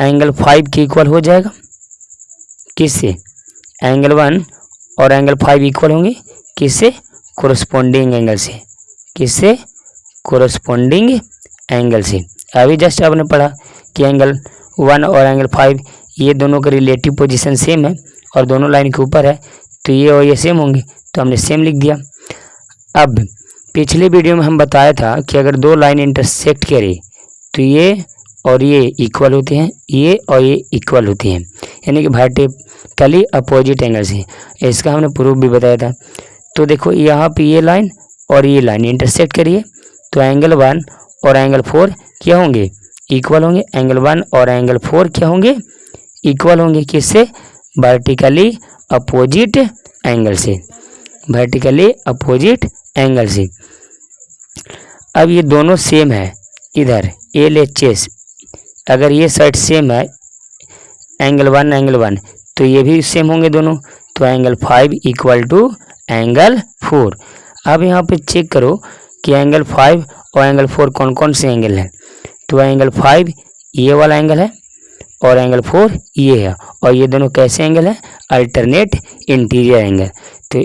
एंगल 5 के इक्वल हो जाएगा। किससे? एंगल 1 और एंगल 5 इक्वल होंगे किससे? कोरस्पॉन्डिंग एंगल से। किससे? कोरस्पॉन्डिंग एंगल से। अभी जस्ट आपने पढ़ा कि एंगल 1 और एंगल 5 ये दोनों का रिलेटिव पोजीशन सेम है और दोनों लाइन के ऊपर है, तो ये और ये सेम होंगे, तो हमने सेम लिख दिया। अब पिछले वीडियो में हम बताया था कि अगर दो लाइन इंटरसेक्ट करे तो ये और ये इक्वल होते हैं, ये और ये इक्वल होते हैं, यानी कि वर्टिकली अपोजिट एंगल से। इसका हमने प्रूफ भी बताया था। तो देखो यहाँ पे ये लाइन और ये लाइन इंटरसेक्ट करिए तो एंगल 1 और एंगल 4 क्या होंगे, इक्वल होंगे। एंगल 1 और एंगल 4 क्या होंगे, इक्वल होंगे। किससे, वर्टिकली अपोजिट एंगल से, वर्टिकली अपोजिट एंगल से। अब ये दोनों सेम है, इधर LHS अगर ये साइड सेम है एंगल 1 तो ये भी सेम होंगे दोनों, तो एंगल 5 इक्वल टू एंगल 4। अब यहाँ पे चेक करो कि एंगल 5 और एंगल 4 कौन कौन से एंगल हैं। तो एंगल 5 ये वाला एंगल है और एंगल 4 ये है, और ये दोनों कैसे एंगल है, अल्टरनेट इंटीरियर एंगल। तो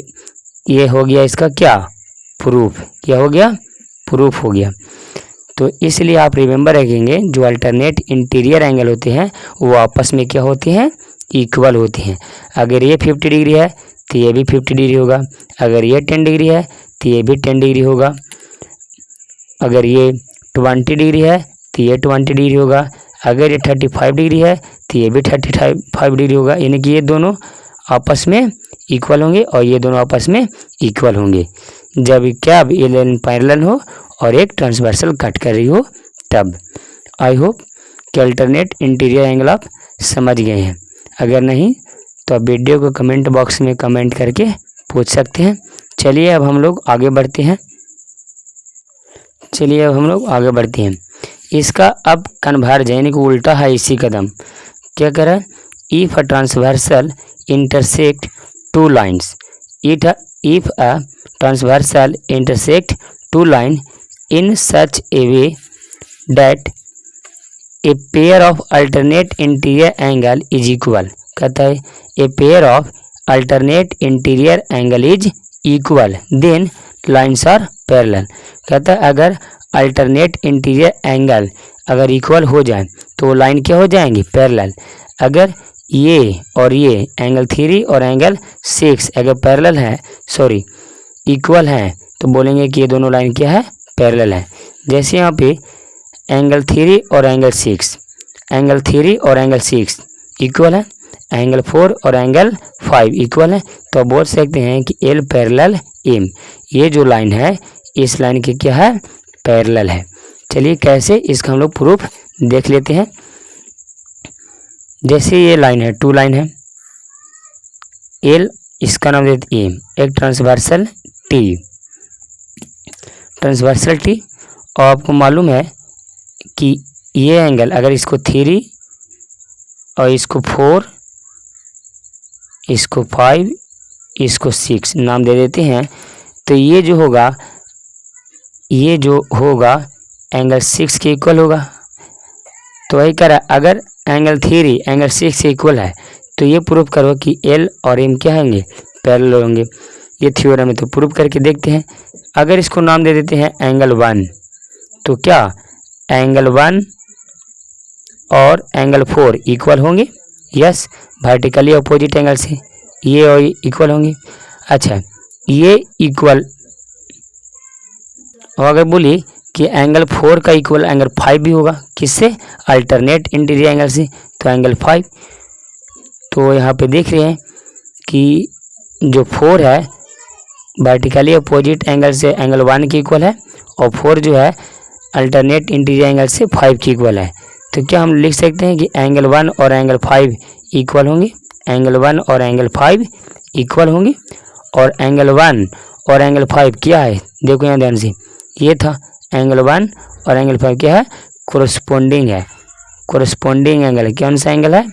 ये हो गया इसका क्या, प्रूफ। क्या हो गया, प्रूफ हो गया। तो इसलिए आप रिमेंबर रखेंगे जो अल्टरनेट इंटीरियर एंगल होते हैं वो आपस में क्या होते हैं, इक्वल होते हैं। अगर ये 50 डिग्री है तो ये भी 50 डिग्री होगा, अगर ये 10 डिग्री है तो ये भी 10 डिग्री होगा, अगर ये 20 डिग्री है तो ये 20 डिग्री होगा, अगर ये 35 डिग्री है तो ये भी 35 डिग्री होगा। यानी कि ये दोनों आपस में इक्वल होंगे और ये दोनों आपस में इक्वल होंगे जब क्या, अब ये लाइन पैरेलल हो और एक ट्रांसवर्सल कट कर रही हो तब। आई होप कि अल्टरनेट इंटीरियर एंगल आप समझ गए हैं। अगर नहीं तो आप वीडियो को कमेंट बॉक्स में कमेंट करके पूछ सकते हैं। चलिए अब हम लोग आगे बढ़ते हैं। इसका अब कन्वर्ज यानी कि उल्टा है इसी कदम। क्या करें, if a transversal intersect two lines, if a transversal intersect two line in such a way that a pair of alternate interior angle is equal। कहता है a pair of alternate interior angle is equal then lines are parallel। कहता है अगर alternate interior angle अगर equal हो जाए तो line क्या हो जाएंगी, पैरेलल। अगर ये और ये एंगल 3 और एंगल 6 अगर पैरेलल है, सॉरी इक्वल है, तो बोलेंगे कि ये दोनों लाइन क्या है, पैरेलल है। जैसे यहाँ पे एंगल 3 और एंगल 6, एंगल 3 और एंगल 6 इक्वल है, एंगल 4 और एंगल 5 इक्वल है, तो बोल सकते हैं कि L पैरेलल M, ये जो लाइन है इस लाइन के क्या है, पैरेलल है। चलिए कैसे, इसका हम लोग प्रूफ देख लेते हैं। जैसे ये लाइन है, टू लाइन है, L इसका नाम देते M, एक ट्रांसवर्सल T, ट्रांसवर्सल T। और आपको मालूम है कि ये एंगल अगर इसको 3 और इसको 4, इसको 5, इसको 6 नाम दे देते हैं, तो ये जो होगा एंगल 6 के इक्वल होगा। तो वही कह रहा है अगर एंगल 3 एंगल 6 से इक्वल है तो ये प्रूफ करो कि L और M क्या होंगे, पैरेलल होंगे। ये थ्योरम है, तो प्रूफ करके देखते हैं। अगर इसको नाम दे देते हैं एंगल 1, तो क्या एंगल 1 और एंगल 4 इक्वल होंगे, यस, वर्टिकली अपोजिट एंगल से ये और इक्वल होंगे। अच्छा, ये इक्वल, और अगर बोली कि एंगल 4 का इक्वल एंगल 5 भी होगा, किससे, अल्टरनेट इंटीरियर एंगल से, तो एंगल 5। तो यहाँ पे देख रहे हैं कि जो 4 है वर्टिकली अपोजिट एंगल से एंगल 1 के इक्वल है, और 4 जो है अल्टरनेट इंटीरियर एंगल से 5 के इक्वल है। तो क्या हम लिख सकते हैं कि एंगल 1 और एंगल 5 इक्वल होंगे, एंगल 1 और एंगल 5 इक्वल होंगे। और एंगल 1 और एंगल 5 क्या है, देखो यहाँ ध्यान से, ये था एंगल 1 और एंगल 5 क्या है, कोरस्पोंडिंग है, कोरस्पोंडिंग एंगल है। कौन सा एंगल है,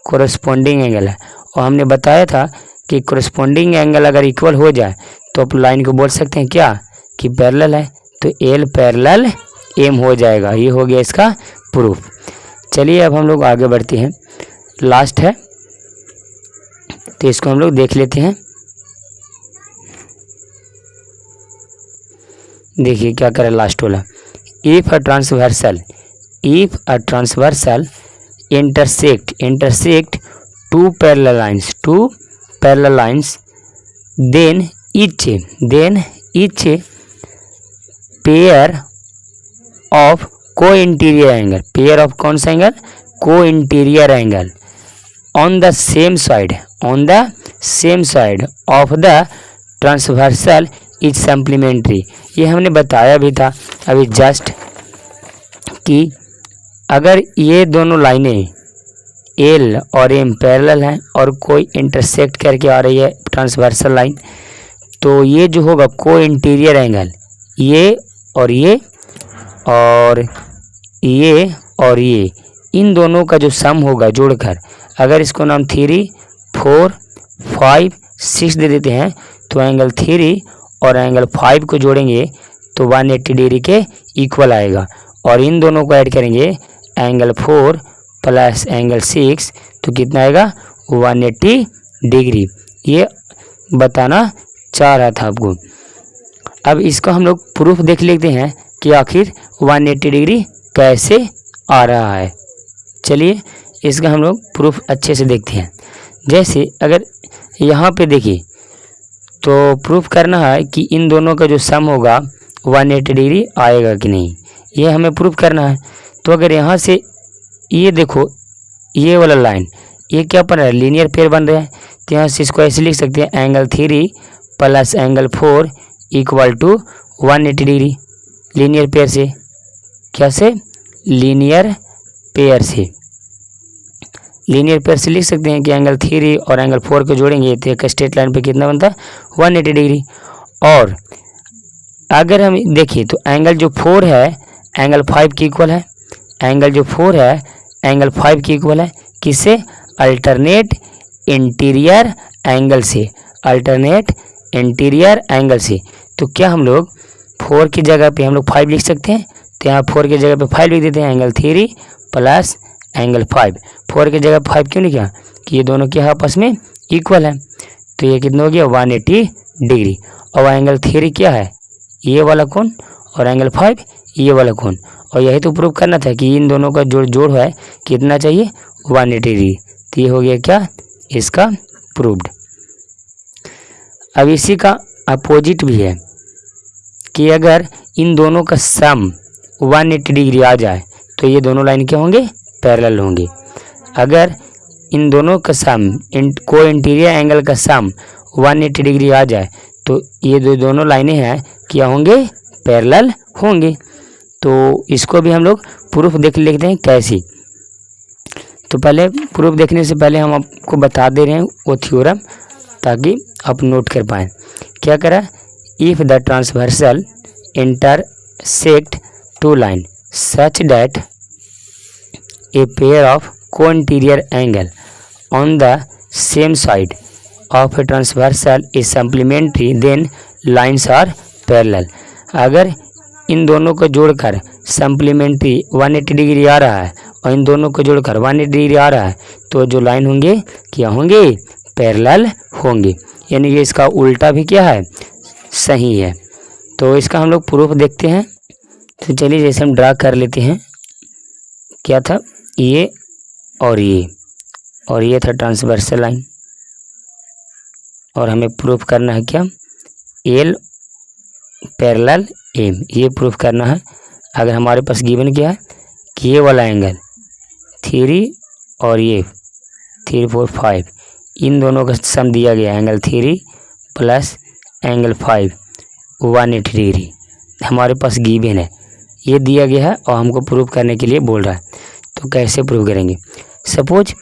कोरस्पोंडिंग एंगल है। और हमने बताया था कि कोरस्पोंडिंग एंगल अगर इक्वल हो जाए तो आप लाइन को बोल सकते हैं क्या, कि पैरेलल है, तो L पैरेलल M हो जाएगा। ये हो गया इसका प्रूफ। चलिए अब हम लोग आगे बढ़ते हैं, लास्ट है तो इसको हम लोग देख लेते हैं। देखिए क्या करे लास्ट वाला, if a transversal intersect two parallel lines, then each pair of co-interior angle, pair of कौन सा angle, co-interior angle on the same side of the transversal is supplementary। ये हमने बताया भी था अभी जस्ट कि अगर ये दोनों लाइनें एल और एम पैरेलल हैं और कोई इंटरसेक्ट करके आ रही है ट्रांसवर्सल लाइन, तो ये जो होगा को इंटीरियर एंगल, ये और ये और ये और ये, इन दोनों का जो सम होगा जोड़कर, अगर इसको नाम 3, 4, 5, 6 दे देते हैं तो एंगल 3 और एंगल 5 को जोड़ेंगे तो 180 डिग्री के इक्वल आएगा। और इन दोनों को ऐड करेंगे एंगल 4 प्लस एंगल 6 तो कितना आएगा 180 डिग्री। ये बताना चाह रहा था आपको। अब इसको हम लोग प्रूफ देख लेते हैं कि आखिर 180 डिग्री कैसे आ रहा है। चलिए इसका हम लोग प्रूफ अच्छे से देखते हैं। जैसे अगर यहाँ पे देखिए तो प्रूफ करना है कि इन दोनों का जो सम होगा 180 डिग्री आएगा कि नहीं, ये हमें प्रूफ करना है। तो अगर यहाँ से ये देखो ये वाला लाइन, ये क्या बन रहा है, लीनियर पेयर बन रहा है, तो यहाँ से इसको ऐसे लिख सकते हैं angle 3 plus angle 4 equal to 180 degree. Linear pair से, क्या से, लीनियर पेयर से लिख सकते हैं कि एंगल 3 और एंगल 4 को जोड़ेंगे तो एक स्ट्रेट लाइन पे कितना बनता है 180 डिग्री। और अगर हम देखिए तो एंगल जो 4 है एंगल 5 के इक्वल है, एंगल जो 4 है एंगल 5 के इक्वल है, किससे, अल्टरनेट इंटीरियर एंगल से, अल्टरनेट इंटीरियर एंगल से। तो क्या हम लोग 4 की जगह पे हम लोग 5 लिख सकते हैं, तो यहाँ 4 की जगह पे 5 लिख देते हैं, एंगल 3 प्लस एंगल 5। 4 की जगह 5 क्यों लिखा, कि ये दोनों के आपस में इक्वल है, तो ये कितना हो गया 180 डिग्री। और एंगल 3 क्या है, ये वाला कोण, और एंगल 5 ये वाला कोण। और यही तो प्रूव करना था कि इन दोनों का जोड़ है कितना चाहिए 180 डिग्री। तो ये हो गया क्या, इसका प्रूव्ड। अब इसी का अपोजिट भी है कि अगर इन दोनों का सम 180 डिग्री आ जाए तो ये दोनों लाइन क्या होंगे, पैरेलल होंगे। अगर इन दोनों का सम को इंटीरियर एंगल का सम 180 डिग्री आ जाए तो ये दोनों लाइनें हैं क्या होंगे, पैरेलल होंगे। तो इसको भी हम लोग प्रूफ देख लेते हैं कैसे। तो पहले प्रूफ देखने से पहले हम आपको बता दे रहे हैं वो थ्योरम, ताकि आप नोट कर पाएँ। क्या करा, if the transversal intersect two line such that a pair of co-interior angle on the same side of a transversal is supplementary then lines are parallel। अगर इन दोनों को जोड़कर सप्लीमेंट्री 180 डिग्री आ रहा है और इन दोनों को जोड़कर 180 डिग्री आ रहा है तो जो लाइन होंगे क्या होंगे, पैरेलल होंगे। यानी कि इसका उल्टा भी क्या है, सही है। तो इसका हम लोग प्रूफ देखते हैं। तो चलिए जैसे हम ड्रा कर लेते हैं, क्या था, ये और ये था ट्रांसवर्सल लाइन, और हमें प्रूफ करना है क्या, एल पैरेलल एम, ये प्रूफ करना है। अगर हमारे पास गिवन क्या है कि ये वाला एंगल 3 और ये 3, 4, 5 इन दोनों का सम दिया गया, एंगल 3 प्लस एंगल 5 180 डिग्री हमारे पास गिवन है, ये दिया गया है और हमको प्रूफ करने के लिए बोल रहा है। तो कैसे प्रूव करेंगे, सपोज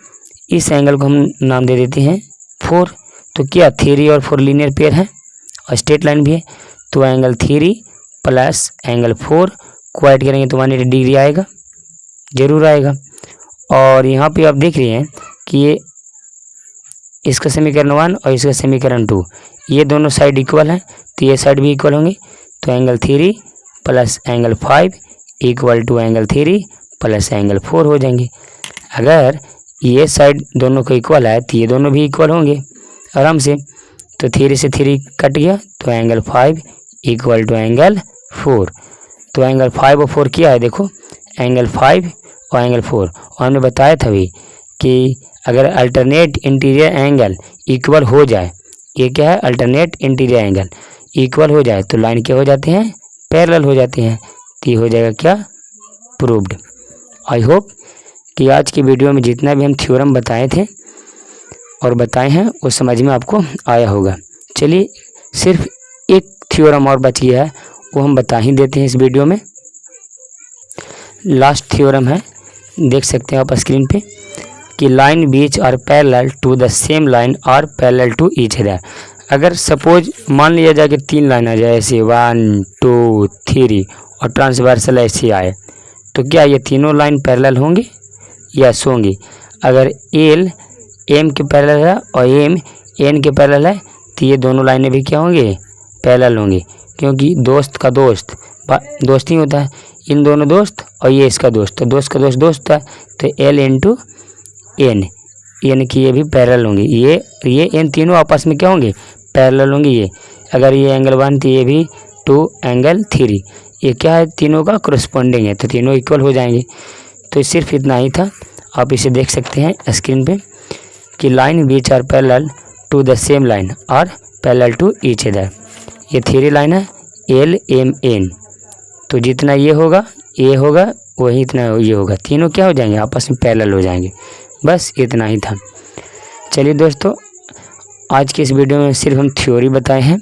इस एंगल को हम नाम दे देते हैं 4, तो क्या 3 और 4 लीनियर पेयर है और स्ट्रेट लाइन भी है, तो एंगल 3 प्लस एंगल 4 को ऐड करेंगे तो 180 डिग्री आएगा, जरूर आएगा। और यहाँ पे आप देख रहे हैं कि ये इसका समीकरण 1 और इसका समीकरण 2 ये दोनों साइड इक्वल हैं, तो ये साइड भी इक्वल होंगे, तो angle 3 plus angle 5 equal to angle 3 plus angle 4 हो जाएंगे। अगर ये साइड दोनों को इक्वल है तो ये दोनों भी इक्वल होंगे आराम से। तो 3 से 3 कट गया तो एंगल 5 इक्वल टू एंगल 4। तो एंगल 5 और 4 क्या है, देखो एंगल 5 और एंगल 4। और हमने बताया था भी कि अगर अल्टरनेट इंटीरियर एंगल इक्वल हो जाए, ये क्या है, अल्टरनेट इंटीरियर एंगल इक्वल हो जाए तो लाइन क्या हो जाते हैं, पैरेलल हो जाते हैं। तो ये हो जाएगा क्या, प्रूव्ड। आई होप कि आज की वीडियो में जितना भी हम थ्योरम बताए थे और बताए हैं वो समझ में आपको आया होगा। चलिए सिर्फ एक थ्योरम और बच गया है, वो हम बता ही देते हैं इस वीडियो में। लास्ट थ्योरम है, देख सकते हैं आप स्क्रीन पे कि line which are parallel to the same line are parallel to each other. अगर सपोज मान लिया जाए कि 3 लाइन आ जाए ऐसे 1 2 3 और ट्रांसवर्सल ऐसे आए, तो क्या ये तीनों लाइन पैरेलल होंगी? यस होंगी। अगर एल एम के पैरेलल है और एम एन के पैरेलल है तो ये दोनों लाइनें भी क्या होंगी, पैरेलल होंगी, क्योंकि दोस्त का दोस्त दोस्त ही होता है, इन दोनों दोस्त और ये इसका दोस्त, तो दोस्त का दोस्त दोस्त है, तो एल इंटू एन, यानी कि ये भी पैरेलल होंगी। ये इन तीनों आपस में क्या होंगे, पैरेलल होंगी। ये अगर ये एंगल 1 तो ये भी 2 एंगल 3, ये क्या है, तीनों का करस्पॉन्डिंग है, तो तीनों इक्वल हो जाएंगे। तो सिर्फ इतना ही था, आप इसे देख सकते हैं स्क्रीन पे कि line which are parallel to the same line are parallel to each other. ये 3 लाइन है एल एम एन, तो जितना ये होगा वही इतना ये होगा, तीनों क्या हो जाएंगे, आपस में पैरेलल हो जाएंगे। बस इतना ही था। चलिए दोस्तों, आज की इस वीडियो में सिर्फ हम थ्योरी बताए हैं,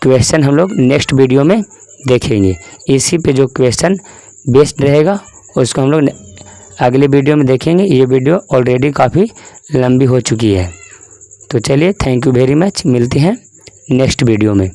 क्वेश्चन हम लोग नेक्स्ट वीडियो में देखेंगे। इसी पे जो क्वेश्चन बेस्ड रहेगा उसको हम लोग अगले वीडियो में देखेंगे। ये वीडियो ऑलरेडी काफ़ी लंबी हो चुकी है। तो चलिए, थैंक यू वेरी मच, मिलते हैं नेक्स्ट वीडियो में।